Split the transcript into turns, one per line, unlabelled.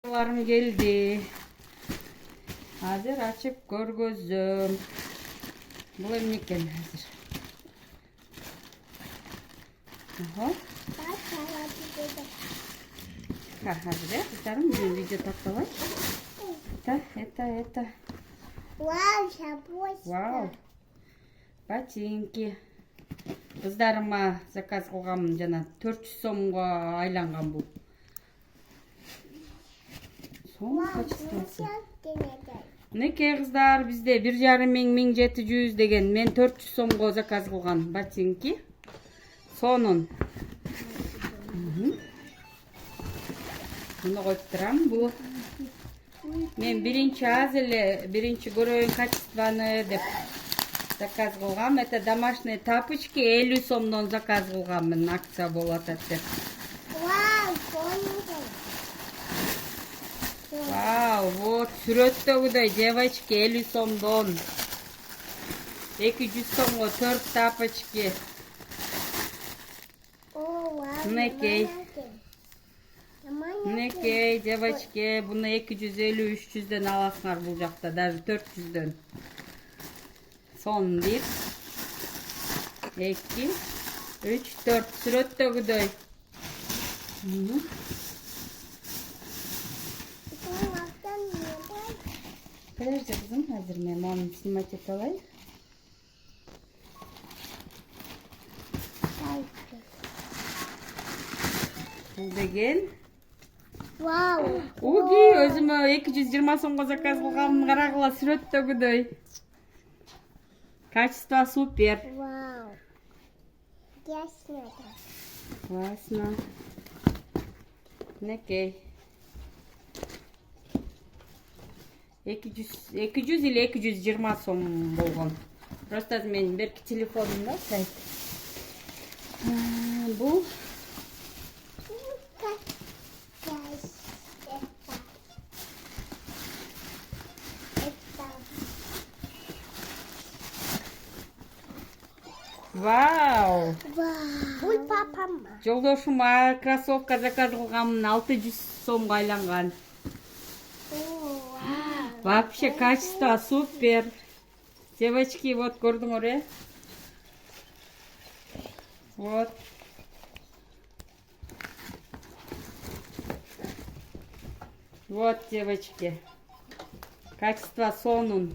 Larım geldi. Hazır açıp görgözüm. Bu emniken hazır. Aha. Hazır ya. Kızlarım bir video tatlılay. Это.
Вау, шапочка.
Вау. Ботинки. Кыздарыма заказ кылгам жана 400 сомго айланган бул. Сом качествосы. Мынекей кыздар, бизде 1,5 деген, мен 400 сомго заказ кылган ботинки. Сонун. Муну коюп турам. Бул мен биринчи аз эле биринчи көрөйүн качествоны деп заказ кылгам. Это домашние тапочки 50 сомдон заказ кылганмын, акция болуп атат деп.
Вау, сонун.
Вау, вот сүрөттөгүдөй девочки 50 сомдон 200 сомго 4 тапочки.
О, вау.
Мынекей. Мынекей, девочки, буну 250-300дөн аласыңар бул жакта, даже 400дөн. Сон 1, 2, 3, 4 сүрөттөгүдөй. Подожди, кызым, азыр мен муну снимать ете алайын. Бул деген
Вау.
Уги, өзүмө 220 сомго заказ кылганмын, карагыла сүрөттөгүдөй. Качество супер.
Вау. Ясно.
Классно. Мынекей. 200 или 220 сом болгон. Просто менин берки телефонумда сайт. Бул Вау!
Бул папам.
Жолдошума кроссовка заказ кылганмын, 600 сомго айланган. Вообще качество супер. Девочки, вот көрдүңөр э? Вот. Вот, девочки. Качество сонун.